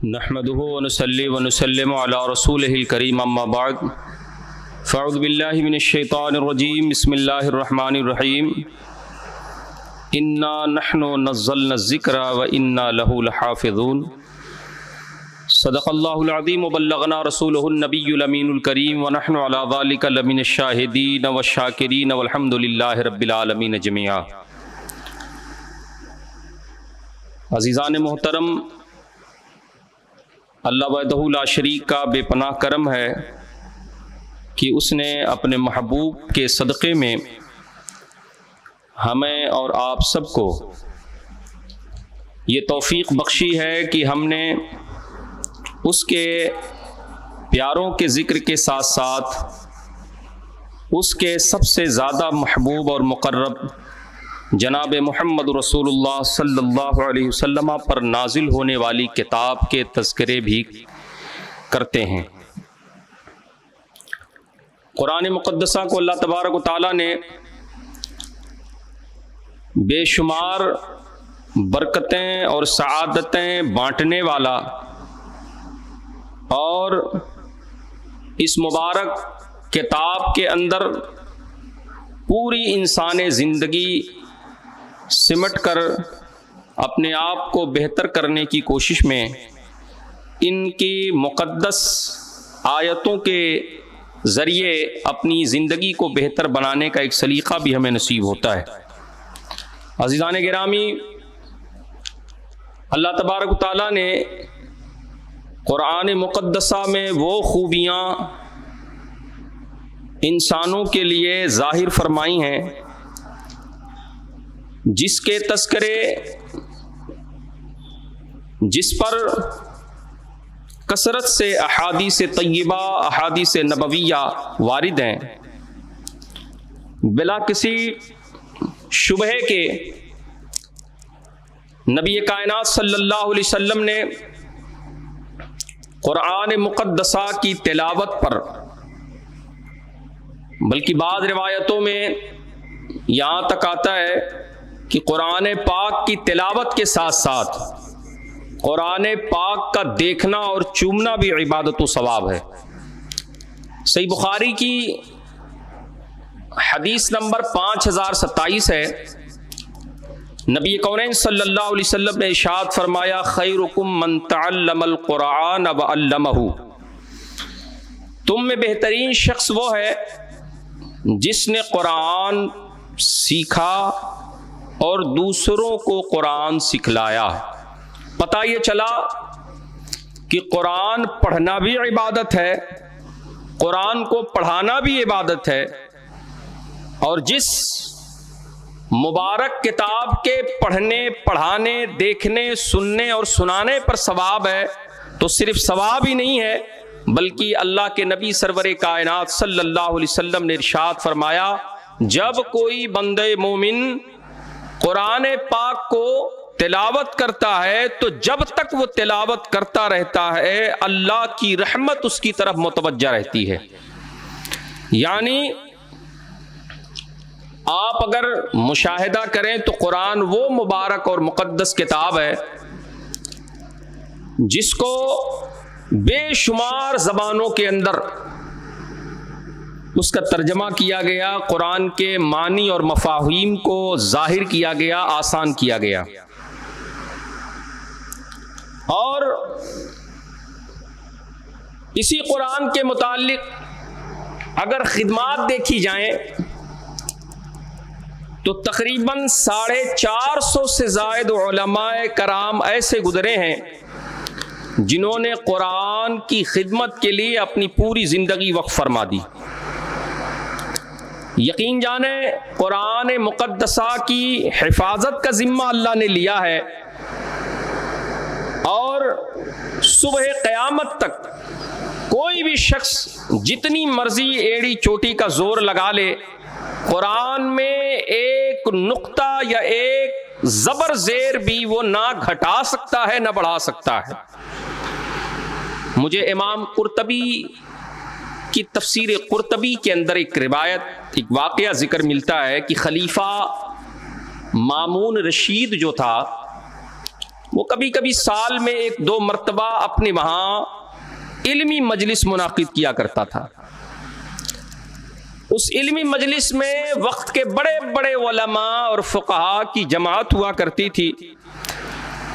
नहमदुहु व नुसल्ली व नुसल्लिमु अला रसूलिहिल करीम अम्मा बाद फ़अऊज़ु बिल्लाहि मिनश शैतानिर रजीम बिस्मिल्लाहिर रहमानिर रहीम इन्ना नहनु नज़्ज़लना ज़िक्रा व इन्ना लहु लहाफ़िज़ून सदक़ल्लाहुल अज़ीम व बल्लगना रसूलुहुन नबियुल अमीनुल करीम व नहनु अला ज़ालिका लमिनश शाहिदीन व शाकिरीन वल्हम्दुलिल्लाहि रब्बिल आलमीन जमीआ। अज़ीज़ान मोहतरम, अल्लाह वहदहु ला शरीक का बेपनाह करम है कि उसने अपने महबूब के सदक़े में हमें और आप सबको ये तौफ़ीक़ बख्शी है कि हमने उसके प्यारों के ज़िक्र के साथ साथ उसके सबसे ज़्यादा महबूब और मुक़र्रब जनाब मुहम्मद रसूलुल्लाह सल्लल्लाहु अलैहि वसल्लम पर नाजिल होने वाली किताब के तज़किरे भी करते हैं। कुरान मुक़द्दसा को अल्लाह तबारक व तआला ने बेशुमार बरकतें और सआदतें बांटने वाला और इस मुबारक किताब के अंदर पूरी इंसानी ज़िंदगी सिमट कर अपने आप को बेहतर करने की कोशिश में इनकी मुक़द्दस आयतों के ज़रिए अपनी ज़िंदगी को बेहतर बनाने का एक सलीक़ा भी हमें नसीब होता है। अज़ीज़ान गिरामी, अल्लाह तबारक व तआला ने कुरान मुक़द्दसा में वो खूबियाँ इंसानों के लिए ज़ाहिर फरमाई हैं जिसके तज़किरे जिस पर कसरत से अहादीस तय्यबा अहादीस नबविया वारिद हैं। बिला किसी शुबह के नबी कायनात सल्लल्लाहु अलैहि वसल्लम ने कुरान मुक़द्दसा की तिलावत पर, बल्कि बाद रिवायतों में यहाँ तक आता है कि कुरान पाक की तिलावत के साथ साथ कुरान पाक का देखना और चूमना भी इबादत व सवाब है। सही बुखारी की हदीस नंबर 5027 है। नबी कौनैन सल्लल्लाहु अलैहि वसल्लम ने इरशाद फरमाया, खैरुकुम मन तअल्लमल कुरान व अल्लमहु, तुम में बेहतरीन शख्स वो है जिसने कुरान सीखा और दूसरों को कुरान सिखलाया। पता ये चला कि कुरान पढ़ना भी इबादत है, कुरान को पढ़ाना भी इबादत है, और जिस मुबारक किताब के पढ़ने, पढ़ाने, देखने, सुनने और सुनाने पर सवाब है, तो सिर्फ सवाब ही नहीं है बल्कि अल्लाह के नबी सरवरे कायनात सल्लल्लाहु अलैहि वसल्लम ने इरशाद फरमाया, जब कोई बंदे मोमिन कुरान पाक को तिलावत करता है तो जब तक वो तिलावत करता रहता है अल्लाह की रहमत उसकी तरफ मुतवज्जा रहती है। यानी आप अगर मुशाहिदा करें तो कुरान वो मुबारक और मुक़द्दस किताब है जिसको बेशुमार ज़बानों के अंदर उसका तर्जमा किया गया, कुरान के मानी और मफ़ाहीम को ज़ाहिर किया गया, आसान किया गया। और इसी कुरान के मुताल्लिक अगर खिदमात देखी जाएं तो तकरीबन 450 से ज़ायद उलमाए कराम ऐसे गुजरे हैं जिन्होंने कुरान की खिदमत के लिए अपनी पूरी ज़िंदगी वक्फ फरमा दी। यकीन जाने कुरान मुक़द्दसा की हिफाजत का ज़िम्मा अल्लाह ने लिया है और सुबह क़यामत तक कोई भी शख्स जितनी मर्जी एड़ी चोटी का जोर लगा ले, कुरान में एक नुक्ता या एक ज़बर ज़ेर भी वो ना घटा सकता है ना बढ़ा सकता है। मुझे इमाम कुर्तबी की तफसीर कुर्तबी के अंदर एक रिवायत, एक वाक़या ज़िक्र मिलता है कि खलीफा मामून रशीद जो था वो कभी कभी साल में 1-2 मरतबा अपने वहाँ इल्मी मजलिस मुनाकिद किया करता था। उस इल्मी मजलिस में वक्त के बड़े बड़े उलमा और फुक़हा की जमात हुआ करती थी,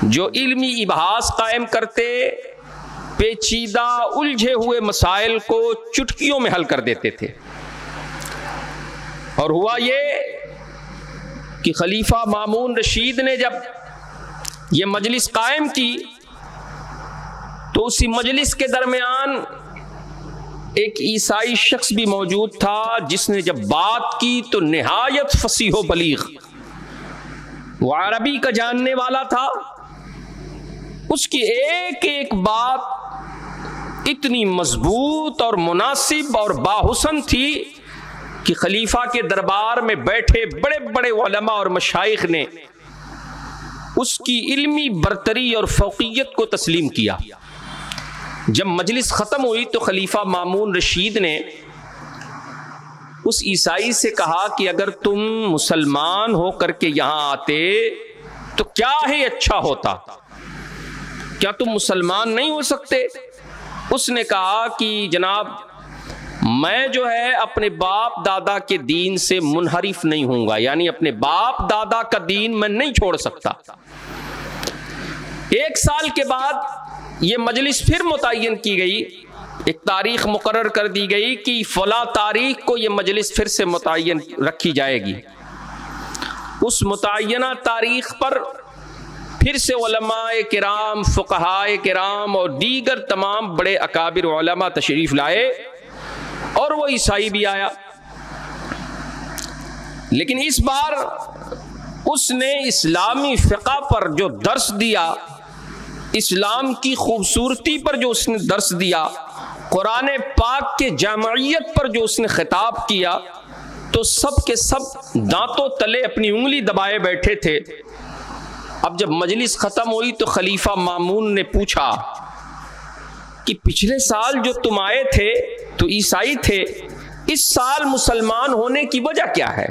जो इल्मी इबहास कायम करते, पेचीदा उलझे हुए मसाइल को चुटकियों में हल कर देते थे। और हुआ ये कि खलीफा मामून रशीद ने जब ये मजलिस कायम की तो उसी मजलिस के दरमियान एक ईसाई शख्स भी मौजूद था, जिसने जब बात की तो निहायत फसीह बलीग, वो अरबी का जानने वाला था। उसकी एक एक बात इतनी मजबूत और मुनासिब और बाहुसन थी कि खलीफा के दरबार में बैठे बड़े बड़े उलमा और मशाइख ने उसकी इल्मी बरतरी और फौकियत को तस्लीम किया। जब मजलिस ख़त्म हुई तो खलीफा मामून रशीद ने उस ईसाई से कहा कि अगर तुम मुसलमान हो करके यहाँ आते तो क्या ही अच्छा होता, क्या तुम मुसलमान नहीं हो सकते? उसने कहा कि जनाब, मैं जो है अपने बाप दादा के दीन से मुनहरिफ नहीं हूँगा, यानी अपने बाप दादा का दीन मैं नहीं छोड़ सकता। 1 साल के बाद ये मजलिस फिर मुतय्यन की गई, एक तारीख मुकर्रर कर दी गई कि फला तारीख को ये मजलिस फिर से मुतय्यन रखी जाएगी। उस मुतय्यना तारीख पर फिर से उलमाए किराम, फुक़हाए किराम और दीगर तमाम बड़े अकाबिर उलमा तशरीफ लाए और वो ईसाई भी आया। लेकिन इस बार उसने इस्लामी फ़िक़्ह पर जो दर्स दिया, इस्लाम की खूबसूरती पर जो उसने दर्स दिया, कुरान पाक के जामइयत पर जो उसने खिताब किया, तो सब के सब दांतों तले अपनी उंगली दबाए बैठे थे। अब जब मजलिस ख़त्म हुई तो खलीफा मामून ने पूछा कि पिछले साल जो तुम आए थे तो ईसाई थे, इस साल मुसलमान होने की वजह क्या है?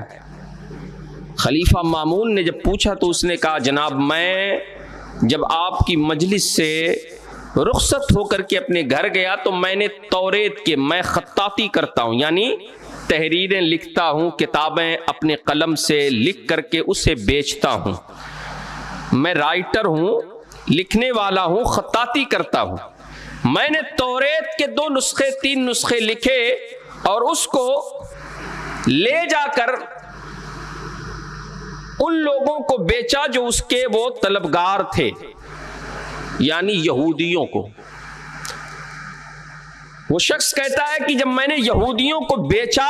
खलीफा मामून ने जब पूछा तो उसने कहा, जनाब, मैं जब आपकी मजलिस से रुखसत होकर के अपने घर गया तो मैंने तौरेत के, मैं खत्ताती करता हूँ, यानी तहरीरें लिखता हूँ, किताबें अपने कलम से लिख करके उसे बेचता हूँ। मैं राइटर हूँ, लिखने वाला हूँ, खत्ताती करता हूँ। मैंने तौरेत के 2 नुस्खे 3 नुस्खे लिखे और उसको ले जाकर उन लोगों को बेचा जो उसके वो तलबगार थे, यानी यहूदियों को। वो शख्स कहता है कि जब मैंने यहूदियों को बेचा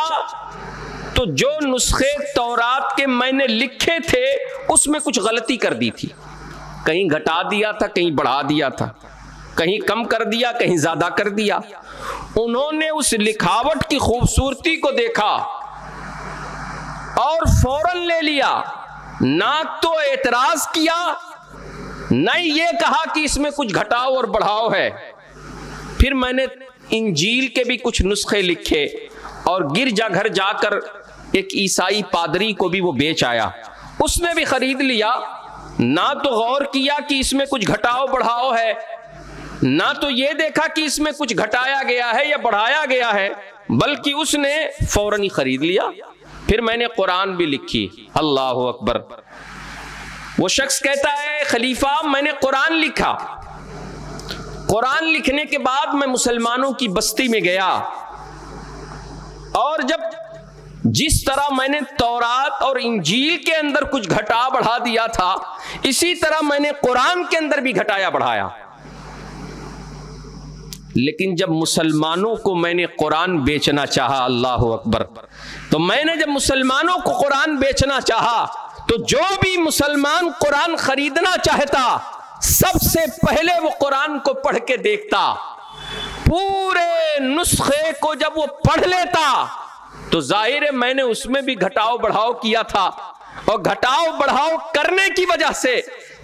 तो जो नुस्खे तौरात के मैंने लिखे थे उसमें कुछ गलती कर दी थी, कहीं घटा दिया था, कहीं बढ़ा दिया था, कहीं कम कर दिया, कहीं ज्यादा कर दिया। उन्होंने उस लिखावट की खूबसूरती को देखा और फौरन ले लिया, ना तो एतराज किया, न ये कहा कि इसमें कुछ घटाव और बढ़ाव है। फिर मैंने इंजील के भी कुछ नुस्खे लिखे और गिरजा घर जाकर एक ईसाई पादरी को भी वो बेच आया, उसने भी खरीद लिया। ना तो गौर किया कि इसमें कुछ घटाव बढ़ाव है, ना तो ये देखा कि इसमें कुछ घटाया गया है या बढ़ाया गया है, बल्कि उसने फौरन ही खरीद लिया। फिर मैंने कुरान भी लिखी। अल्लाह अकबर। वो शख्स कहता है, खलीफा, मैंने कुरान लिखा। कुरान लिखने के बाद मैं मुसलमानों की बस्ती में गया और जब जिस तरह मैंने तौरात और इंजील के अंदर कुछ घटा बढ़ा दिया था, इसी तरह मैंने कुरान के अंदर भी घटाया बढ़ाया। लेकिन जब मुसलमानों को मैंने कुरान बेचना चाहा, अल्लाह अकबर, तो मैंने जब मुसलमानों को कुरान बेचना चाहा तो जो भी मुसलमान कुरान खरीदना चाहता सबसे पहले वो कुरान को पढ़ के देखता। पूरे नुस्खे को जब वो पढ़ लेता तो जाहिर है मैंने उसमें भी घटाव बढ़ाव किया था, और घटाव बढ़ाव करने की वजह से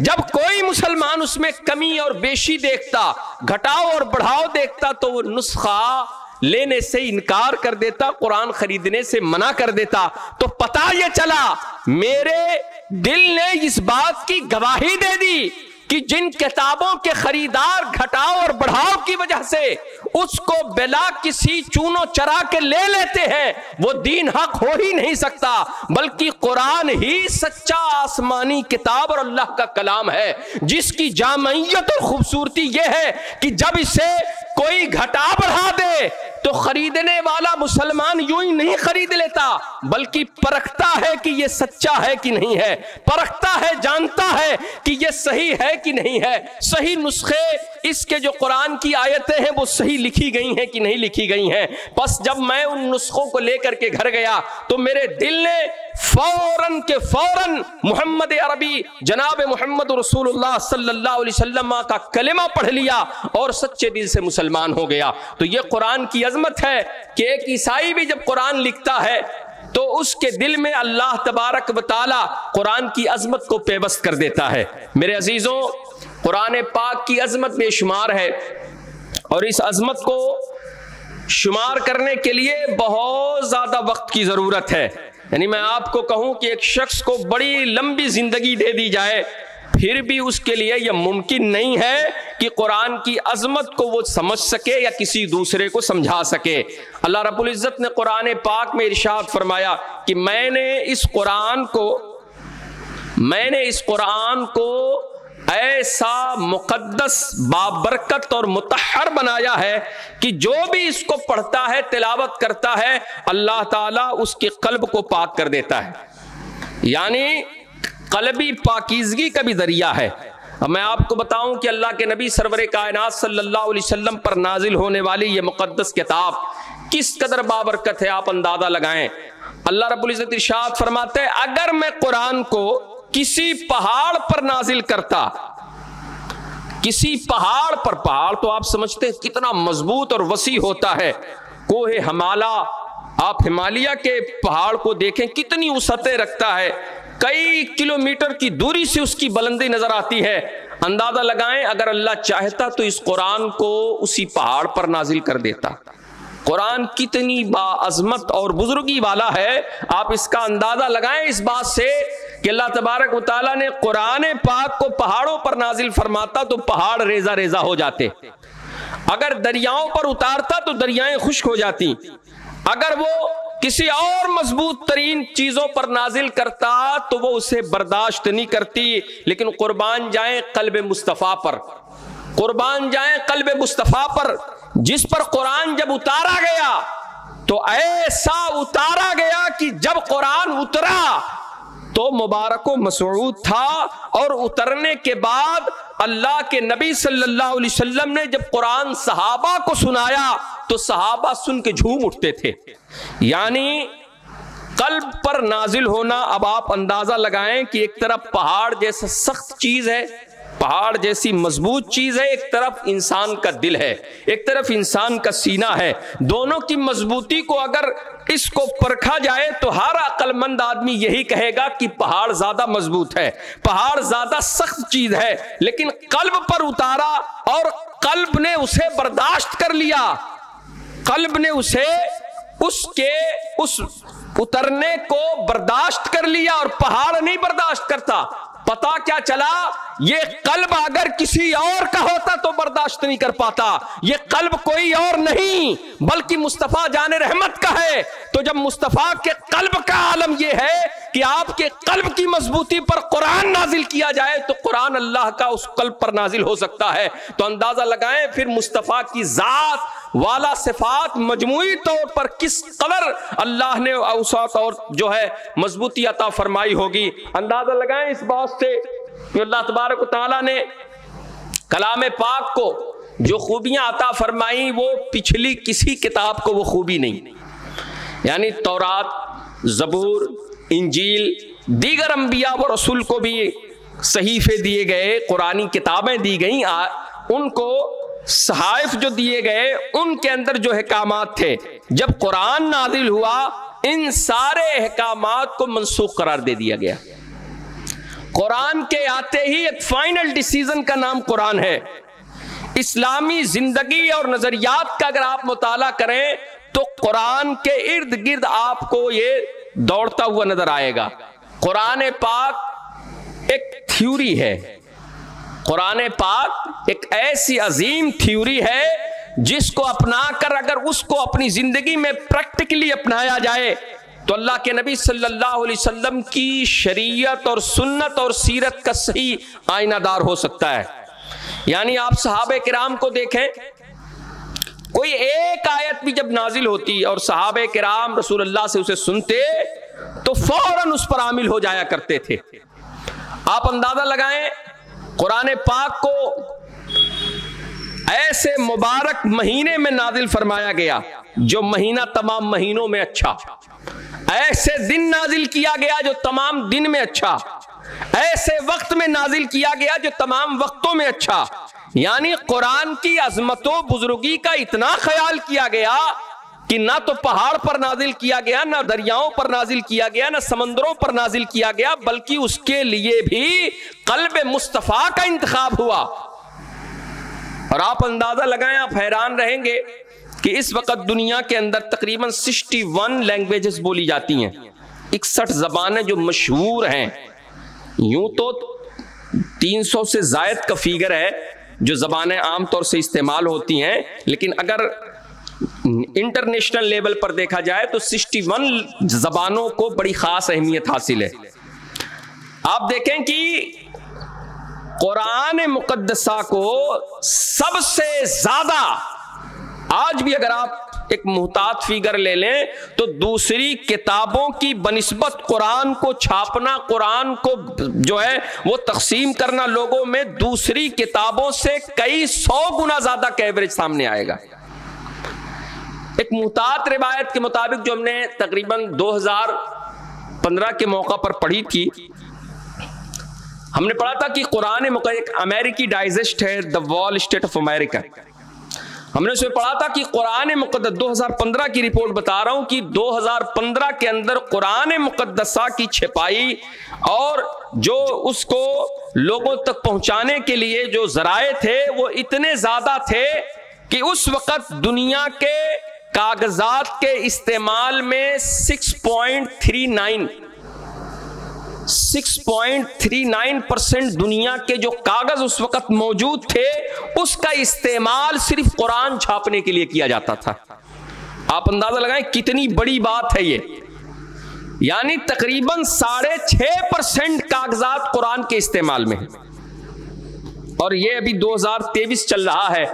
जब कोई मुसलमान उसमें कमी और बेशी देखता, घटाव और बढ़ाव देखता, तो वो नुस्खा लेने से इनकार कर देता, कुरान खरीदने से मना कर देता। तो पता ये चला, मेरे दिल ने इस बात की गवाही दे दी कि जिन किताबों के खरीदार घटाव और बढ़ाव की वजह से उसको बिला किसी चूनो चरा के ले लेते हैं, वो दीन हक हो ही नहीं सकता, बल्कि कुरान ही सच्चा आसमानी किताब और अल्लाह का कलाम है, जिसकी जामियत और खूबसूरती यह है कि जब इसे कोई घटा बढ़ा दे तो खरीदने वाला मुसलमान यूं ही नहीं खरीद लेता, बल्कि परखता है कि यह सच्चा है कि नहीं है, परखता है, जानता है कि यह सही है कि नहीं है, सही नुस्खे इसके जो कुरान की आयतें हैं वो सही लिखी गई हैं कि नहीं लिखी गई हैं। बस जब मैं उन नुस्खों को लेकर के घर गया तो मेरे दिल ने फौरन के फौरन मोहम्मद अरबी जनाब मोहम्मद रसूलुल्लाह सल्लल्लाहु अलैहि वसल्लम का कलेमा पढ़ लिया और सच्चे दिल से मुसलमान हो गया। तो ये कुरान की अजमत है कि एक ईसाई भी जब कुरान लिखता है तो उसके दिल में अल्लाह तबारक व तआला कुरान की अजमत को पेवस्त कर देता है। मेरे अजीजों, कुरान पाक की अजमत बेशुमार है और इस अजमत को शुमार करने के लिए बहुत ज्यादा वक्त की जरूरत है। यानी मैं आपको कहूं कि एक शख्स को बड़ी लंबी जिंदगी दे दी जाए फिर भी उसके लिए यह मुमकिन नहीं है कि कुरान की अजमत को वो समझ सके या किसी दूसरे को समझा सके। अल्लाह रब्बुल इज्जत ने कुरान पाक में इरशाद फरमाया कि मैंने इस कुरान को ऐसा मुकद्दस, बाबरकत और मुतहर बनाया है कि जो भी इसको पढ़ता है, तिलावत करता है, अल्लाह ताला उसके कल्ब को पाक कर देता है। यानी कल्बी पाकीज़गी का भी दरिया है। अब मैं आपको बताऊं कि अल्लाह के नबी सरवरे कायनात सल्लल्लाहु अलैहि वसल्लम पर नाजिल होने वाली ये मुकद्दस किताब किस कदर बाबरकत है, आप अंदाजा लगाएं। अल्लाह रब्बुल इज्जत इरशाद फरमाते हैं, अगर मैं कुरान को किसी पहाड़ पर नाजिल करता, किसी पहाड़ पर, पहाड़ तो आप समझते हैं कितना मजबूत और वसी होता है, कोहे हिमाला, आप हिमालय के पहाड़ को देखें कितनी वसअतें रखता है, कई किलोमीटर की दूरी से उसकी बुलंदी नजर आती है। अंदाजा लगाएं अगर अल्लाह चाहता तो इस कुरान को उसी पहाड़ पर नाजिल कर देता। कुरान कितनी बाअज़मत और बुजुर्गी वाला है, आप इसका अंदाजा लगाएं इस बात से कि अल्लाह तबारक व तआला ने कुरान पाक को पहाड़ों पर नाजिल फरमाता तो पहाड़ रेजा रेजा हो जाते, अगर दरियाओं पर उतारता तो दरियाएं खुश्क हो जाती, अगर वो किसी और मजबूत तरीन चीजों पर नाजिल करता तो वो उसे बर्दाश्त नहीं करती। लेकिन कुर्बान जाए कल्बे मुस्तफा पर, कुर्बान जाए कल्बे मुस्तफा पर, जिस पर कुरान जब उतारा गया तो ऐसा उतारा गया कि जब कुरान उतरा तो मुबारक व मसऊद था, और उतरने के बाद अल्लाह के नबी सल्लल्लाहु अलैहि वसल्लम ने जब कुरान सहाबा को सुनाया तो सहाबा सुन के झूम उठते थे। यानी कल्ब पर नाजिल होना, अब आप अंदाजा लगाएं कि एक तरफ पहाड़ जैसा सख्त चीज है, पहाड़ जैसी मजबूत चीज है, एक तरफ इंसान का दिल है, एक तरफ इंसान का सीना है, दोनों की मजबूती को अगर इसको परखा जाए तो हर अक्लमंद आदमी यही कहेगा कि पहाड़ ज्यादा मजबूत है, पहाड़ ज्यादा सख्त चीज है। लेकिन कल्ब पर उतारा और कल्ब ने उसे बर्दाश्त कर लिया, कल्ब ने उसे उसके उस उतरने को बर्दाश्त कर लिया और पहाड़ नहीं बर्दाश्त करता। पता क्या चला, ये कल्ब अगर किसी और का होता तो बर्दाश्त नहीं कर पाता, ये कल्ब कोई और नहीं बल्कि मुस्तफा जाने रहमत का है। तो जब मुस्तफा के कल्ब का आलम ये है कि आपके कल्ब की मजबूती पर कुरान नाजिल किया जाए तो कुरान अल्लाह का उस कल्ब पर नाजिल हो सकता है। तो अंदाजा लगाएं फिर मुस्तफा की जात वाला सिफात मजमूई तौर पर किस कदर अल्लाह ने औसात और जो है मजबूती अता फरमाई होगी। अंदाजा लगाएं इस बात से कि अल्लाह तबारक व तआला ने कलाम पाक को जो खूबियां अता फरमाई वो पिछली किसी किताब को वो खूबी नहीं। यानी तौरात, ज़बूर, इंजील, दीगर अंबिया व रसूल को भी सहीफे दिए गए, कुरानी किताबें दी गई, उनको सहाइफ जो दिए गए उनके अंदर जो अहकामात थे, जब कुरान नाजिल हुआ इन सारे अहकामात को मनसूख करार दे दिया गया। कुरान के आते ही एक फाइनल डिसीजन का नाम कुरान है। इस्लामी जिंदगी और नजरियात का अगर आप मुताला करें तो कुरान के इर्द गिर्द आपको ये दौड़ता हुआ नजर आएगा। कुरान पाक एक थ्योरी है, कुरान पाक एक ऐसी अजीम थ्योरी है जिसको अपनाकर अगर उसको अपनी जिंदगी में प्रैक्टिकली अपनाया जाए तो अल्लाह के नबी सल्लल्लाहु अलैहि वसल्लम की शरीयत और सुन्नत और सीरत का सही आईनादार हो सकता है। यानी आप सहाबे किराम को देखें, कोई एक आयत भी जब नाजिल होती और सहाबे किराम रसूलुल्लाह से उसे सुनते तो फौरन उस पर आमिल हो जाया करते थे। आप अंदाजा लगाएं, कुरान पाक को ऐसे मुबारक महीने में नाजिल फरमाया गया जो महीना तमाम महीनों में अच्छा, ऐसे दिन नाजिल किया गया जो तमाम दिन में अच्छा, ऐसे वक्त में नाजिल किया गया जो तमाम वक्तों में अच्छा। यानी कुरान की अजमतों बुजुर्गी का इतना ख्याल किया गया कि ना तो पहाड़ पर नाजिल किया गया, ना दरियाओं पर नाजिल किया गया, ना समंदरों पर नाजिल किया गया, बल्कि उसके लिए भी कल्ब मुस्तफा का इंतखाब हुआ। और आप अंदाजा लगाएं, आप हैरान रहेंगे कि इस वक्त दुनिया के अंदर तकरीबन 61 लैंग्वेजेस बोली जाती हैं, 61 जबानें जो मशहूर हैं। यूं तो 300 से जायद का फिगर है जो जबानें आमतौर से इस्तेमाल होती हैं, लेकिन अगर इंटरनेशनल लेवल पर देखा जाए तो 61 जबानों को बड़ी खास अहमियत हासिल है। आप देखें कि कुरान मुकद्दसा को सबसे ज्यादा, आज भी अगर आप एक मुहतात फिगर ले लें तो दूसरी किताबों की बनिस्बत कुरान को छापना, कुरान को जो है वो तकसीम करना लोगों में दूसरी किताबों से कई 100 गुना ज्यादा का एवरेज सामने आएगा। एक मुहतात रिवायत के मुताबिक जो हमने तकरीबन 2015 के मौका पर पढ़ी थी, हमने पढ़ा था कि कुरान एक अमेरिकी डाइजेस्ट है, the wall street of America. हमने उसमें पढ़ा था कि कुरान मुकद्दस 2015 की रिपोर्ट बता रहा हूं कि 2015 के अंदर कुरान मुकद्दसा की छिपाई और जो उसको लोगों तक पहुंचाने के लिए जो जराए थे वो इतने ज्यादा थे कि उस वक्त दुनिया के कागजात के इस्तेमाल में 6.39% दुनिया के जो कागज उस वक्त मौजूद थे उसका इस्तेमाल सिर्फ कुरान छापने के लिए किया जाता था। आप अंदाजा लगाएं कितनी बड़ी बात है ये। यानी तकरीबन 6.5% कागजात कुरान के इस्तेमाल में है। और ये अभी 2023 चल रहा है।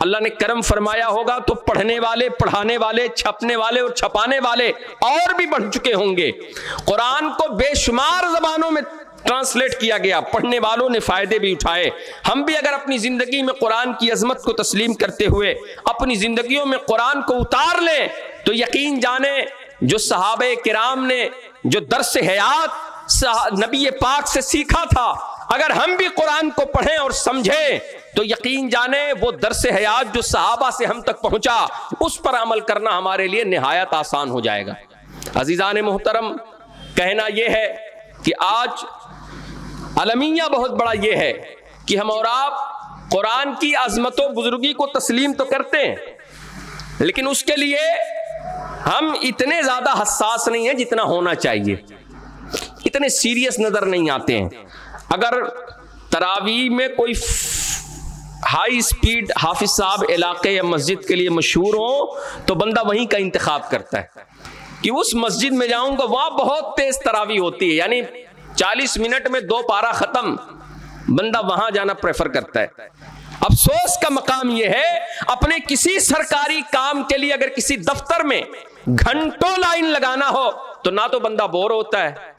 अल्लाह ने करम फरमाया होगा तो पढ़ने वाले, पढ़ाने वाले, छपने वाले और छपाने वाले और भी बढ़ चुके होंगे। कुरान को बेशुमार जबानों में ट्रांसलेट किया गया, पढ़ने वालों ने फायदे भी उठाए। हम भी अगर अपनी जिंदगी में कुरान की अजमत को तस्लीम करते हुए अपनी जिंदगियों में कुरान को उतार लें तो यकीन जाने जो सहाबे किराम ने जो दर्स हयात नबी पाक से सीखा था, अगर हम भी कुरान को पढ़ें और समझें तो यकीन जाने वो दर्स हयात जो सहाबा से हम तक पहुंचा उस पर अमल करना हमारे लिए निहायत आसान हो जाएगा। अजीजान मोहतरम, कहना यह है कि आज अलमिया बहुत बड़ा यह है कि हम और आप कुरान की अजमतों बुजुर्गी को तस्लीम तो करते हैं, लेकिन उसके लिए हम इतने ज्यादा हसास नहीं है जितना होना चाहिए, इतने सीरियस नजर नहीं आते हैं। अगर तरावी में कोई हाई स्पीड हाफिज साहब इलाके या मस्जिद के लिए मशहूर हो तो बंदा वहीं का इंतखाब करता है कि उस मस्जिद में जाऊंगा, वहां बहुत तेज तरावी होती है, यानी 40 मिनट में 2 पारा खत्म, बंदा वहां जाना प्रेफर करता है। अफसोस का मकाम यह है, अपने किसी सरकारी काम के लिए अगर किसी दफ्तर में घंटों लाइन लगाना हो तो ना तो बंदा बोर होता है,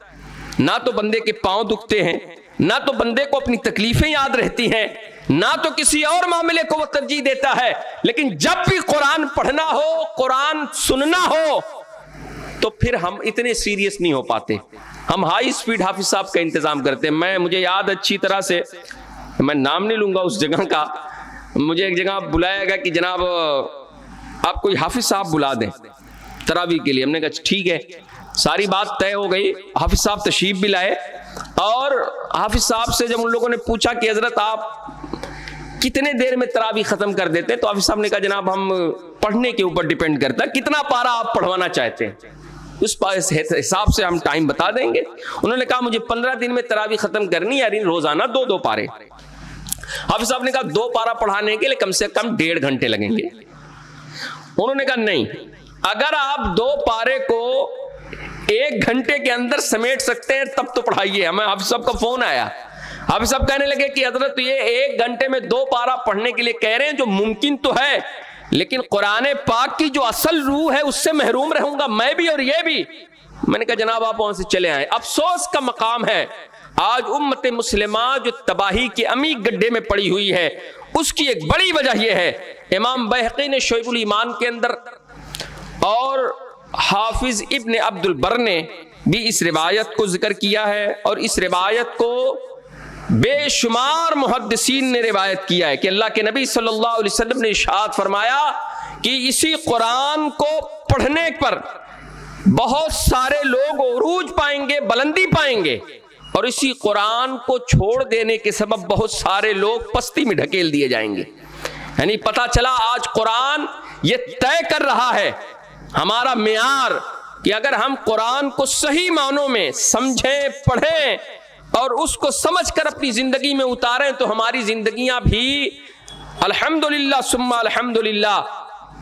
ना तो बंदे के पांव दुखते हैं, ना तो बंदे को अपनी तकलीफें याद रहती हैं, ना तो किसी और मामले को वो तरजीह देता है। लेकिन जब भी कुरान पढ़ना हो, कुरान सुनना हो तो फिर हम इतने सीरियस नहीं हो पाते। हम हाई स्पीड हाफिज साहब का इंतजाम करते हैं। मुझे याद अच्छी तरह से, मैं नाम नहीं लूंगा उस जगह का, मुझे एक जगह बुलाया गया कि जनाब आप कोई हाफिज साहब बुला दें तरावी के लिए। हमने कहा ठीक है, सारी बात तय हो गई। हाफिज साहब तशरीफ भी लाए और हाफिज साहब से जब उन लोगों ने पूछा कि हजरत आप कितने देर में तरावी खत्म कर देते हैं, तो हाफिज साहब ने कहा जनाब हम पढ़ने के ऊपर डिपेंड करता है, कितना पारा आप पढ़वाना चाहते हैं उस हिसाब से हम टाइम बता देंगे। उन्होंने कहा मुझे 15 दिन में तरावी खत्म करनी है, रोजाना 2-2 पारे। हाफिज साहब ने कहा 2 पारा पढ़ाने के लिए कम से कम 1.5 घंटे लगेंगे। उन्होंने कहा नहीं, अगर आप 2 पारे को 1 घंटे के अंदर समेट सकते हैं तब तो पढ़ाइए। हमें हाफिज साहब का फोन आया, हाफिज साहब कहने लगे कि हजरत ये 1 घंटे में 2 पारा पढ़ने के लिए कह रहे हैं, जो मुमकिन तो है, लेकिन कुरान पाक की जो असल रूह है उससे महरूम रहूंगा मैं भी और ये भी। मैंने कहा जनाब आप वहां से चले आए। अफसोस का मकाम है आज उम्मत मुस्लिमा जो तबाही के अमी गड्ढे में पड़ी हुई है, उसकी एक बड़ी वजह यह है, इमाम बैहक़ी ने शोअबुल ईमान के अंदर और हाफिज इब्न अब्दुल बर ने भी इस रिवायत को जिक्र किया है, और इस रिवायत को बेशुमार मुहद्दिसीन ने रिवायत किया है कि अल्लाह के नबी सल्लल्लाहु अलैहि वसल्लम ने इरशाद फरमाया कि इसी कुरान को पढ़ने पर बहुत सारे लोग उरूज पाएंगे, बुलंदी पाएंगे, और इसी कुरान को छोड़ देने के सबब बहुत सारे लोग पस्ती में ढकेल दिए जाएंगे। यानी पता चला आज कुरान ये तय कर रहा है हमारा मेयार कि अगर हम कुरान को सही मानों में समझें, पढ़ें और उसको समझकर अपनी जिंदगी में उतारें तो हमारी जिंदगियां भी अल्हम्दुलिल्लाह सुम्मा अल्हम्दुलिल्लाह,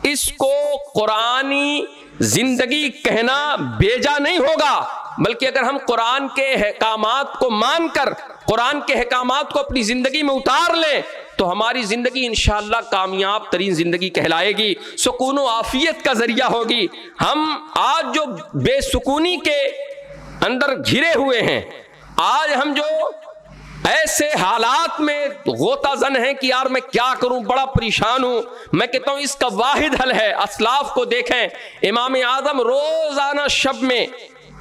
इसको कुरानी जिंदगी कहना बेजा नहीं होगा, बल्कि अगर हम कुरान के अहकामात को मानकर कुरान के अहकामात को अपनी जिंदगी में उतार लें तो हमारी जिंदगी इंशाअल्लाह कामयाब तरीन जिंदगी कहलाएगी, सुकून व आफियत का जरिया होगी। हम आज जो बेसुकूनी के अंदर घिरे हुए हैं, आज हम जो ऐसे हालात में गोताजन है कि यार मैं क्या करूं, बड़ा परेशान हूं, मैं कहता हूं इसका वाहिद हल है असलाफ को देखें। इमाम आजम रोजाना शब में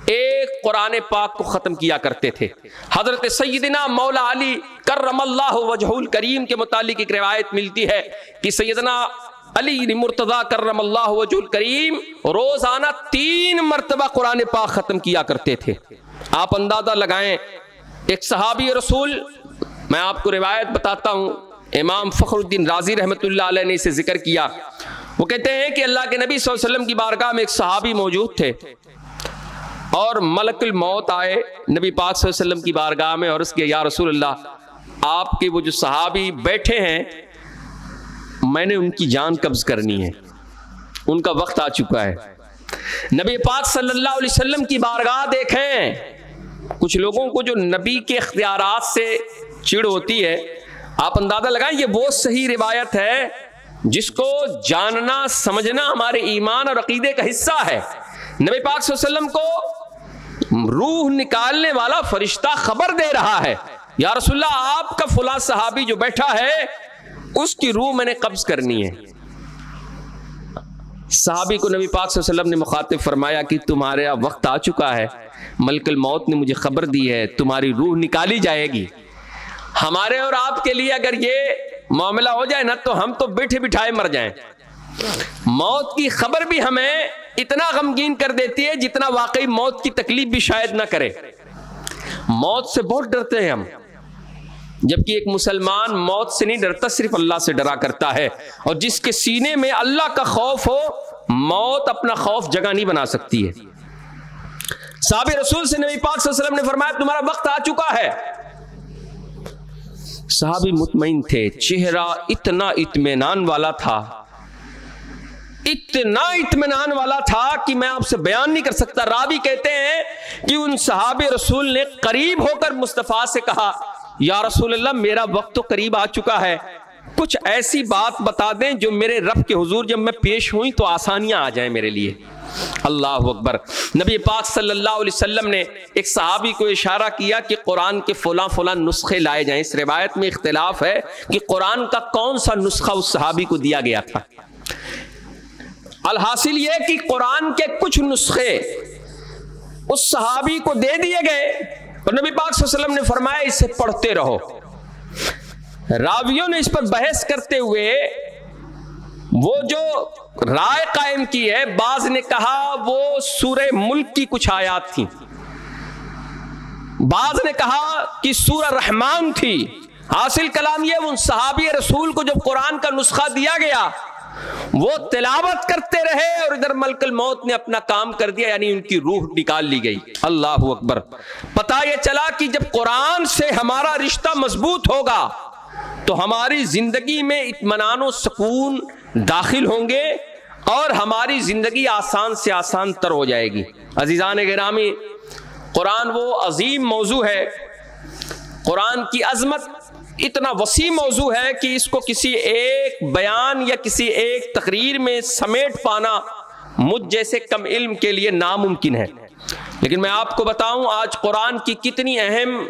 एक कुरान पाक को खत्म किया करते थे। हजरत सैयदना मौला अली कर्रमल्लाहु वजहुल करीम के मुतालिक एक रिवायत मिलती है कि सैयदना अली मुर्तजा कर्रमल्लाहु वजहुल करीम रोजाना 3 मरतबा कुरान पाक खत्म किया करते थे। आप अंदाजा लगाएं, एक सहाबी रसूल, मैं आपको रिवायत बताता हूं, इमाम फखरुद्दीन राजी रहमतुल्लाह अलैह ने इसे जिक्र किया। वो कहते हैं कि अल्लाह के नबी सल्लल्लाहु अलैहि वसल्लम की बारगाह में एक सहाबी मौजूद थे और मलकुल मौत आए नबी पाक सल्लल्लाहु अलैहि वसल्लम की बारगाह में और उसके या रसूल अल्लाह आपके वो जो सहाबी बैठे हैं, मैंने उनकी जान कब्ज करनी है, उनका वक्त आ चुका है। नबी पाक सल्लल्लाहु अलैहि वसल्लम की बारगाह देखें, कुछ लोगों को जो नबी के इख्तियारात से चिढ़ होती है, आप अंदाजा लगाएं ये वो सही रिवायत है जिसको जानना समझना हमारे ईमान और अकीदे का हिस्सा है। नबी पाक सल्लल्लाहु अलैहि वसल्लम को रूह निकालने वाला फरिश्ता खबर दे रहा है, या रसूलल्लाह आपका फुला सहाबी जो बैठा है उसकी रूह मैंने कब्ज करनी है। सहाबी को नबी पाक सल्लल्लाहु अलैहि वसल्लम ने मुखातिब फरमाया कि तुम्हारा वक्त आ चुका है, मलकुल मौत ने मुझे खबर दी है तुम्हारी रूह निकाली जाएगी। हमारे और आपके लिए अगर ये मामला हो जाए ना तो हम तो बैठे बिठाए मर जाएं। मौत की खबर भी हमें इतना गमगीन कर देती है जितना वाकई मौत की तकलीफ भी शायद ना करे। मौत से बहुत डरते हैं हम, जबकि एक मुसलमान मौत से नहीं डरता, सिर्फ अल्लाह से डरा करता है। और जिसके सीने में अल्लाह का खौफ हो, मौत अपना खौफ जगह नहीं बना सकती है। साहबे रसूल से नबी पाक सल्लल्लाहु अलैहि वसल्लम ने फरमाया तुम्हारा वक्त आ चुका है। साहबी मुतमईन थे, चेहरा इतना इत्मीनान वाला था, इतना इत्मीनान वाला था कि मैं आपसे बयान नहीं कर सकता। रावी कहते हैं कि उन सहाबे रसूल ने करीब होकर मुस्तफा से कहा या रसूल अल्लाह मेरा वक्त तो करीब आ चुका है, कुछ ऐसी बात बता दें जो मेरे रब के हुजूर जब मैं पेश हुई तो आसानियां आ जाएं मेरे लिए। अल्लाह अकबर। नबी पाक सल्लल्लाहु अलैहि वसल्लम ने एक सहाबी को इशारा किया कि कुरान के फुला फुला नुस्खे लाए जाएं। इस रिवायत में इख्तिलाफ है कि कुरान का कौन सा नुस्खा उस सहाबी को दिया गया था। अलहासिल यह कि कुरान के कुछ नुस्खे उस सहाबी को दे दिए गए और नबी पाक सल्लल्लाहु अलैहि वसल्लम ने फरमाया इसे पढ़ते रहो। रावियों ने इस पर बहस करते हुए वो जो राय कायम की है, बाज ने कहा वो सूरह मुल्क की कुछ आयात थी, बाज ने कहा कि सूरह रहमान थी। हासिल कलाम ये उन सहाबी रसूल को जब कुरान का नुस्खा दिया गया वो तिलावत करते रहे और इधर मलकुल मौत ने अपना काम कर दिया, यानी उनकी रूह निकाल ली गई। अल्लाह अकबर। पता यह चला कि जब कुरान से हमारा रिश्ता मजबूत होगा तो हमारी जिंदगी में इत्मीनान और सुकून दाखिल होंगे और हमारी जिंदगी आसान से आसान तर हो जाएगी। अजीजान गिरामी, कुरान वो अजीम मौजू है, कुरान की अजमत इतना वसी मौजू है कि इसको किसी एक बयान या किसी एक तकरीर में समेट पाना मुझ जैसे कम इल्म के लिए नामुमकिन है। लेकिन मैं आपको बताऊं आज कुरान की कितनी अहम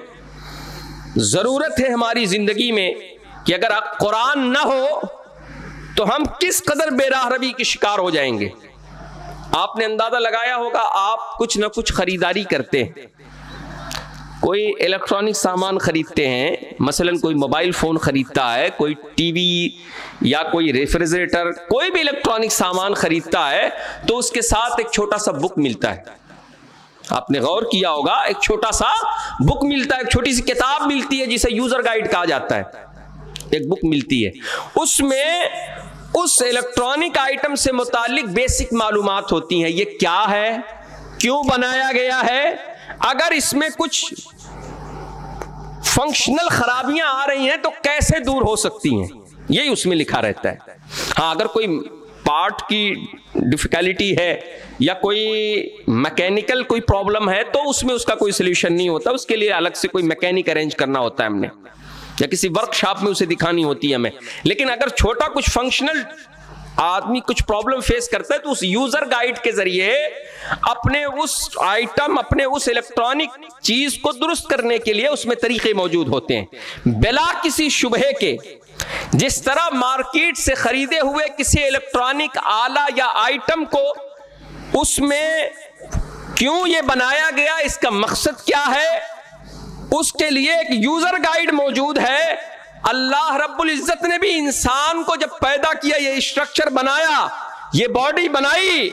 ज़रूरत है हमारी ज़िंदगी में, कि अगर कुरान ना हो तो हम किस कदर बेराहरवी के शिकार हो जाएंगे। आपने अंदाज़ा लगाया होगा, आप कुछ ना कुछ ख़रीदारी करते हैं, कोई इलेक्ट्रॉनिक सामान खरीदते हैं, मसलन कोई मोबाइल फ़ोन ख़रीदता है, कोई टीवी या कोई रेफ्रिजरेटर, कोई भी इलेक्ट्रॉनिक सामान खरीदता है तो उसके साथ एक छोटा सा बुक मिलता है। आपने गौर किया होगा, एक छोटा सा बुक मिलता है, एक छोटी सी किताब मिलती है जिसे यूज़र गाइड कहा जाता है। एक बुक मिलती है, उसमें उस इलेक्ट्रॉनिक आइटम से मुतालिक बेसिक मालूमात होती हैं। ये क्या है, क्यों बनाया गया है, अगर इसमें कुछ फंक्शनल खराबियां आ रही हैं तो कैसे दूर हो सकती हैं, यही उसमें लिखा रहता है। हाँ, अगर कोई पार्ट की डिफिकल्टी है या कोई मैकेनिकल कोई प्रॉब्लम है तो उसमें उसका कोई सोल्यूशन नहीं होता, उसके लिए अलग से कोई मैकेनिक अरेंज करना होता है हमने, या किसी वर्कशॉप में उसे दिखानी होती है हमें। लेकिन अगर छोटा कुछ फंक्शनल आदमी कुछ प्रॉब्लम फेस करता है तो उस यूजर गाइड के जरिए अपने उस आइटम, अपने उस इलेक्ट्रॉनिक चीज को दुरुस्त करने के लिए उसमें तरीके मौजूद होते हैं बिला किसी शुबहे के। जिस तरह मार्केट से खरीदे हुए किसी इलेक्ट्रॉनिक आला या आइटम को उसमें क्यों ये बनाया गया, इसका मकसद क्या है, उसके लिए एक यूजर गाइड मौजूद है। अल्लाह रब्बुल इज्जत ने भी इंसान को जब पैदा किया, ये स्ट्रक्चर बनाया, ये बॉडी बनाई,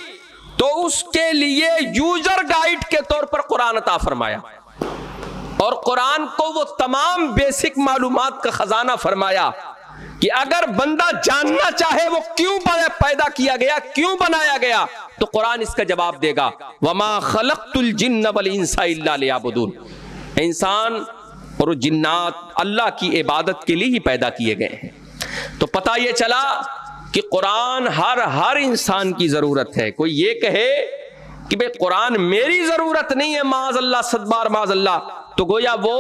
तो उसके लिए यूजर गाइड के तौर पर कुरान अता फरमाया और कुरान को वो तमाम बेसिक मालूमात का खजाना फरमाया कि अगर बंदा जानना चाहे वो क्यों पैदा किया गया, क्यों बनाया गया, तो कुरान इसका जवाब देगा। वमा खलक़तुल जिन्न वल इंसा इल्ला लियअबुदून। इंसान और जिन्नात अल्लाह की इबादत के लिए ही पैदा किए गए हैं। तो पता ये चला कि कुरान हर इंसान की जरूरत है। कोई ये कहे कि भाई कुरान मेरी जरूरत नहीं है, माज़अल्लाह, सदबार माज़अल्लाह, तो गोया वो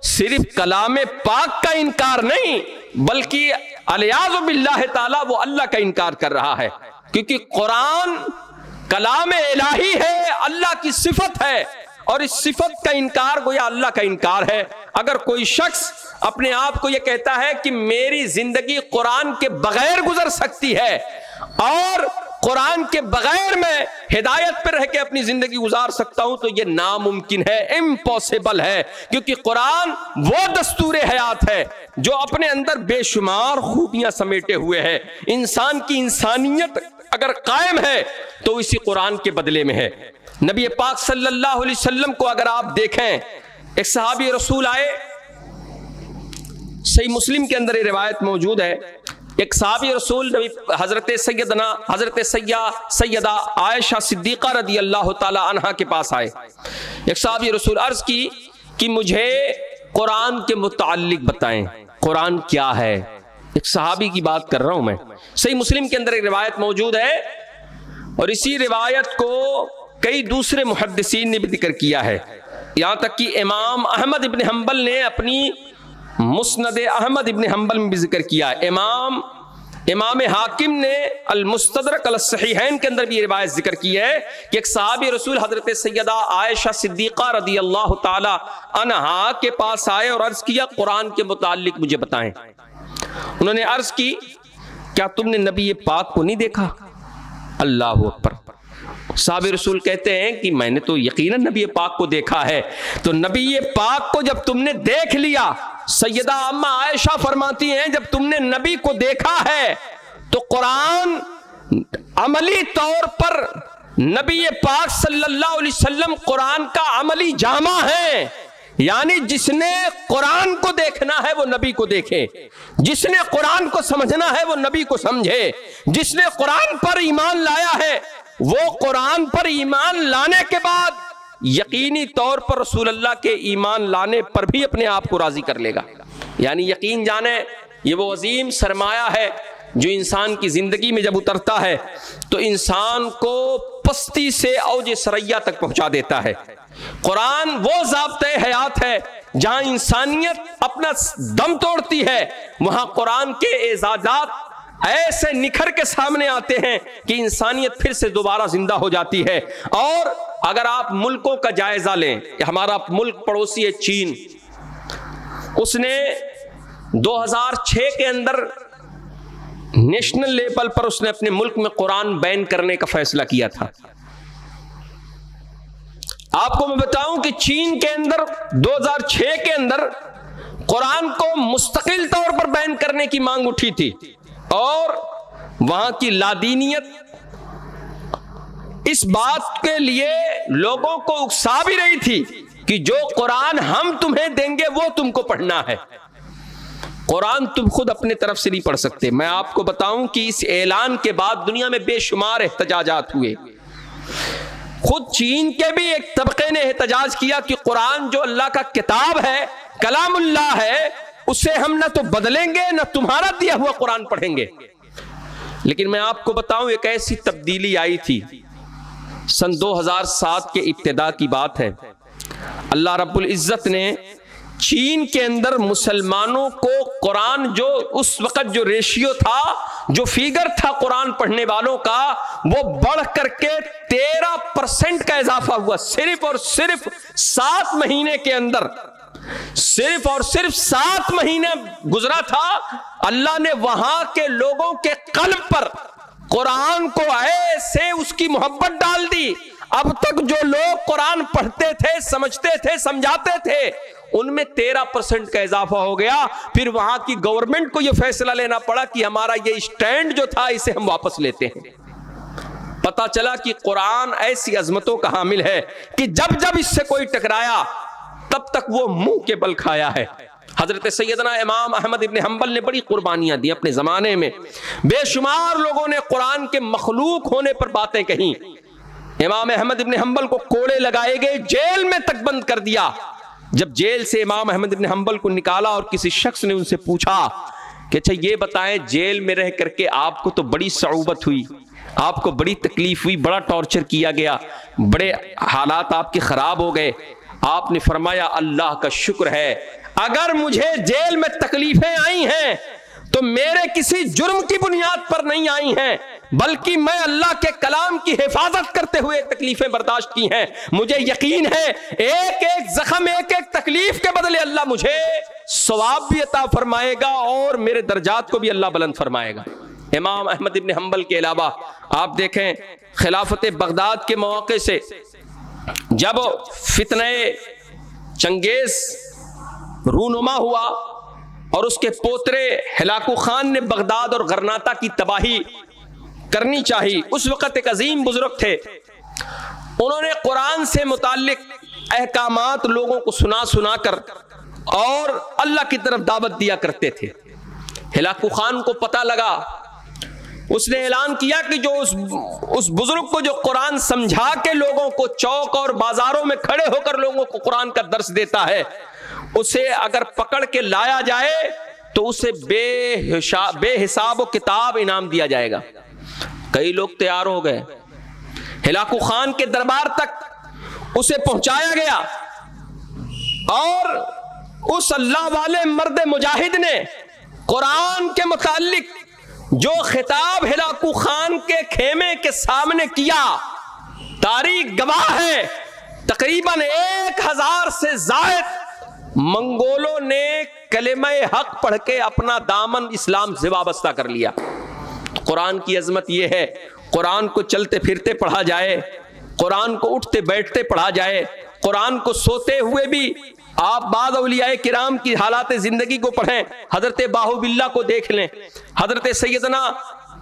सिर्फ कलामे पाक का इनकार नहीं बल्कि अलियाज़ु बिल्लाह ताला वो अल्लाह का इनकार कर रहा है, क्योंकि कुरान कलामे इलाही है, अल्लाह की सिफत है और इस सिफत का इनकार गोया अल्लाह का इनकार है। अगर कोई शख्स अपने आप को यह कहता है कि मेरी जिंदगी कुरान के बगैर गुजर सकती है और कुरान के बगैर मैं हिदायत पर रह के अपनी जिंदगी गुजार सकता हूं, तो यह नामुमकिन है, इम्पॉसिबल है, क्योंकि कुरान वो दस्तूर हयात है जो अपने अंदर बेशुमार खूबियां समेटे हुए है। इंसान की इंसानियत अगर कायम है तो इसी कुरान के बदले में है। नबी पाक सल्लल्लाहु अलैहि वसल्लम को अगर आप देखें, एक सहाबी रसूल आए, सही मुस्लिम के अंदर ये रिवायत मौजूद है, एक सहाबी रसूल नबी हजरत सैयदा आयशा सिद्दीक़ा रदी अल्लाह ताला अन्हा के पास आए। एक सहाबी रसूल अर्ज की कि मुझे कुरान के मुताल्लिक बताएं, कुरान क्या है। एक सहाबी की बात कर रहा हूं मैं। सही मुस्लिम के अंदर एक रिवायत मौजूद है और इसी रिवायत को कई दूसरे मुहद्दिसीन ने भी जिक्र किया है, यहां तक कि इमाम अहमद इब्न हंबल ने अपनी मुस्नद अहमद इब्न हंबल में भी जिक्र किया। इमाम हाकिम ने अल मुस्तदरक अल सहीहैन के अंदर भी ये रिवायत जिक्र की है कि एक सहाबी रसूल हजरत सैयदा आयशा सिद्दीक़ा रदी अल्लाह ताला अन्हा के पास आए और अर्ज किया, कुरान के मुताल्लिक मुझे बताएं। उन्होंने अर्ज की, क्या तुमने नबी पाक को नहीं देखा? अल्लाहु अकबर। साहबे रसूल कहते हैं कि मैंने तो यकीनन नबी पाक को देखा है। तो नबी पाक को जब तुमने देख लिया, सैयदा अम्मा आयशा फरमाती हैं, जब तुमने नबी को देखा है तो कुरान अमली तौर पर नबी पाक सल्लल्लाहु अलैहि वसल्लम कुरान का अमली जामा है। यानी जिसने कुरान को देखना है वो नबी को देखे, जिसने कुरान को समझना है वो नबी को समझे, जिसने कुरान पर ईमान लाया है वो कुरान पर ईमान लाने के बाद यकीनी तौर पर रसूल अल्लाह के ईमान लाने पर भी अपने आप को राजी कर लेगा। यानी यकीन जाने ये वो अजीम सरमाया है जो इंसान की जिंदगी में जब उतरता है तो इंसान को पस्ती से औज सरैया तक पहुंचा देता है। कुरान वो ज़ाब्ते हयात है जहां इंसानियत अपना दम तोड़ती है, वहां कुरान के एजाजात ऐसे निखर के सामने आते हैं कि इंसानियत फिर से दोबारा जिंदा हो जाती है। और अगर आप मुल्कों का जायजा लें, हमारा मुल्क पड़ोसी है चीन, उसने 2006 के अंदर नेशनल लेवल पर उसने अपने मुल्क में कुरान बैन करने का फैसला किया था। आपको मैं बताऊं कि चीन के अंदर 2006 के अंदर कुरान को मुस्तकिल तौर पर बैन करने की मांग उठी थी और वहां की लादीनियत इस बात के लिए लोगों को उकसा भी रही थी कि जो कुरान हम तुम्हें देंगे वो तुमको पढ़ना है, कुरान तुम खुद अपने तरफ से नहीं पढ़ सकते। मैं आपको बताऊं कि इस ऐलान के बाद दुनिया में बेशुमार एहतजाजात हुए। खुद चीन के भी एक तबके ने एहतजाज किया कि कुरान जो अल्लाह का किताब है, कलामुल्लाह है, उसे हम ना तो बदलेंगे ना तुम्हारा दिया हुआ कुरान पढ़ेंगे। लेकिन मैं आपको बताऊं एक ऐसी तब्दीली आई थी, सन 2007 के इब्तिदा की बात है। अल्लाह रब्बुल इज्जत ने चीन के अंदर मुसलमानों को कुरान जो उस वक्त जो रेशियो था, जो फिगर था कुरान पढ़ने वालों का, वो बढ़ करके 13% का इजाफा हुआ। सिर्फ और सिर्फ 7 महीने के अंदर, सिर्फ और सिर्फ 7 महीने गुजरा था, अल्लाह ने वहां के लोगों के कल्ब पर कुरान को ऐसे उसकी मोहब्बत डाल दी। अब तक जो लोग कुरान पढ़ते थे, समझते थे, समझाते थे, उनमें 13% का इजाफा हो गया। फिर वहां की गवर्नमेंट को यह फैसला लेना पड़ा कि हमारा ये स्टैंड जो था इसे हम वापस लेते हैं। पता चला कि कुरान ऐसी अजमतों का हामिल है कि जब जब इससे कोई टकराया तब तक वो मुंह के बल खाया है। हजरत सैयदना इमाम अहमद इब्न हंबल ने बड़ी कुर्बानियां दी अपने जमाने में। बेशुमार लोगों ने कुरान के मखलूक होने पर बातें कही। इमाम अहमद इब्न हंबल को कोड़े लगाए गए, जेल में तक बंद कर दिया। जब जेल से इमाम अहमद इब्न हंबल को निकाला और किसी शख्स ने उनसे पूछा कि अच्छा ये बताएं, जेल में रह करके आपको तो बड़ी सऊबत हुई, आपको बड़ी तकलीफ हुई, बड़ा टॉर्चर किया गया, बड़े हालात आपके खराब हो गए। आपने फरमाया अल्लाह का शुक्र है, अगर मुझे जेल में तकलीफें आई हैं तो मेरे किसी जुर्म की बुनियाद पर नहीं आई हैं, बल्कि मैं अल्लाह के कलाम की हिफाजत करते हुए तकलीफें बर्दाश्त की हैं। मुझे यकीन है एक एक जख्म, एक एक तकलीफ के बदले अल्लाह मुझे सवाब भी अता फरमाएगा और मेरे दर्जात को भी अल्लाह बुलंद फरमाएगा। इमाम अहमद इब्न हंबल के अलावा आप देखें खिलाफत बगदाद के मौके से जब फितने चंगेज रूनुमा हुआ और उसके पोतरे हिलाकू खान ने बगदाद और गरनाता की तबाही करनी चाहिए, उस वक्त एक अजीम बुजुर्ग थे, उन्होंने कुरान से मुताल्लिक अहकामात लोगों को सुना सुना कर और अल्लाह की तरफ दावत दिया करते थे। हिलाकू खान को पता लगा, उसने ऐलान किया कि जो उस बुजुर्ग को जो कुरान समझा के लोगों को चौक और बाजारों में खड़े होकर लोगों को कुरान का दर्स देता है, उसे अगर पकड़ के लाया जाए तो उसे बेहिसाब किताब इनाम दिया जाएगा। कई लोग तैयार हो गए, हिलाकू खान के दरबार तक उसे पहुंचाया गया और उस अल्लाह वाले मर्द मुजाहिद ने कुरान के मुताल्लिक जो खिताब हिलाकू खान के खेमे के सामने किया, तारीख गवाह है, तकरीबन 1000 से जायद मंगोलों ने कलेमा हक पढ़ के अपना दामन इस्लाम से वाबस्ता कर लिया। कुरान की अजमत यह है, कुरान को चलते फिरते पढ़ा जाए, कुरान को उठते बैठते पढ़ा जाए, कुरान को सोते हुए भी आप बाद औलियाए किराम की हालात जिंदगी को पढ़ें। हजरत बाहुबिल्ला को देख लें, हजरत सैयदना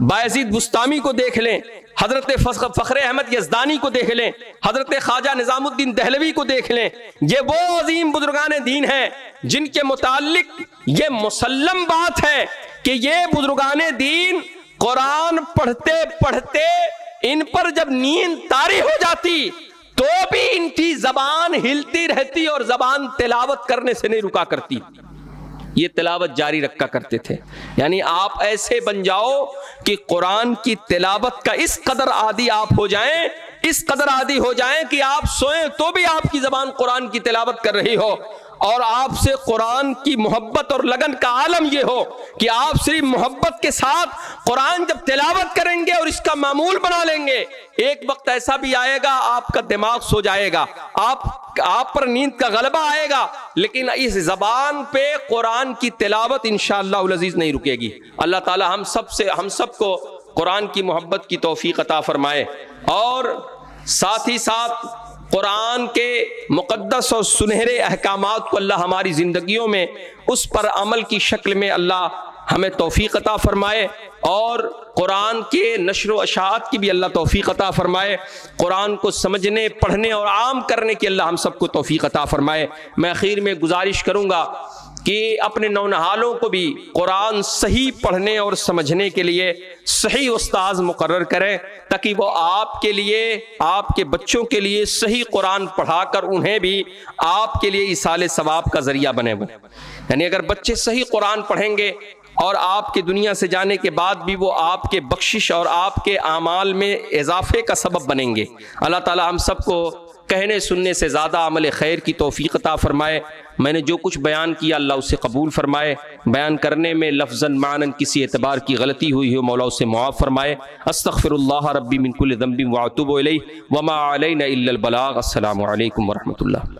बायजीद बुस्तामी को देख लें, हजरत फखरे अहमद यजदानी को देख लें, हजरत ख्वाजा निजामुद्दीन दहलवी को देख लें। ये वो अजीम बुजुर्गान दीन हैं जिनके मुताल्लिक ये मुसल्लम बात है कि ये बुजुर्गान दीन कुरान पढ़ते पढ़ते इन पर जब नींद तारी हो जाती तो भी इनकी जबान हिलती रहती और जबान तिलावत करने से नहीं रुका करती। ये तिलावत जारी रखा करते थे। यानी आप ऐसे बन जाओ कि कुरान की तिलावत का इस कदर आदी आप हो जाएं, इस कदर आदी हो जाएं कि आप सोएं तो भी आपकी जबान कुरान की तिलावत कर रही हो, और आपसे कुरान की मोहब्बत और लगन का आलम यह हो कि आप सिर्फ मोहब्बत के साथ कुरान जब तिलावत करेंगे और इसका मामूल बना लेंगे, एक वक्त ऐसा भी आएगा आपका दिमाग सो जाएगा, आप पर नींद का गलबा आएगा, लेकिन इस जबान पे कुरान की तिलावत इंशाअल्लाह उल अजीज नहीं रुकेगी। अल्लाह ताला हम सबको कुरान की मोहब्बत की तौफीक अता फरमाए, और साथ ही साथ कुरान के मुक़द्दस और सुनहरे अहकामात को अल्लाह हमारी ज़िंदगियों में उस पर अमल की शक्ल में अल्लाह हमें तौफीक अता फरमाए, और कुरान के नश्र व अशाअत की भी अल्लाह तौफीक अता फरमाए। कुरान को समझने, पढ़ने और आम करने की अल्लाह हम सबको तौफीक अता फरमाए। मैं आखिर में गुजारिश करूँगा कि अपने नौनहालों को भी कुरान सही पढ़ने और समझने के लिए सही उस्ताद मुकर्रर करें, ताकि वो आपके लिए, आपके बच्चों के लिए सही कुरान पढ़ाकर उन्हें भी आपके लिए इसाले सवाब का जरिया बने। यानी अगर बच्चे सही कुरान पढ़ेंगे और आपके दुनिया से जाने के बाद भी वो आपके बख्शिश और आपके आमाल में इजाफे का सबब बनेंगे। अल्लाह ताला हम सबको कहने सुनने से ज़्यादा अमल खैर की तौफीक अता फरमाए। मैंने जो कुछ बयान किया अल्लाह उसे कबूल फरमाए। बयान करने में लफ्ज़न मानन किसी एतबार की गलती हुई हो मौला उसे मुआफ़ फरमाए। अस्तग़फिरुल्लाह रब्बी मिन कुल्लि ज़ंबिन व अतूबु इलैहि व मा अलैना इल्लल बलाग। अस्सलामु अलैकुम व रहमतुल्लाह।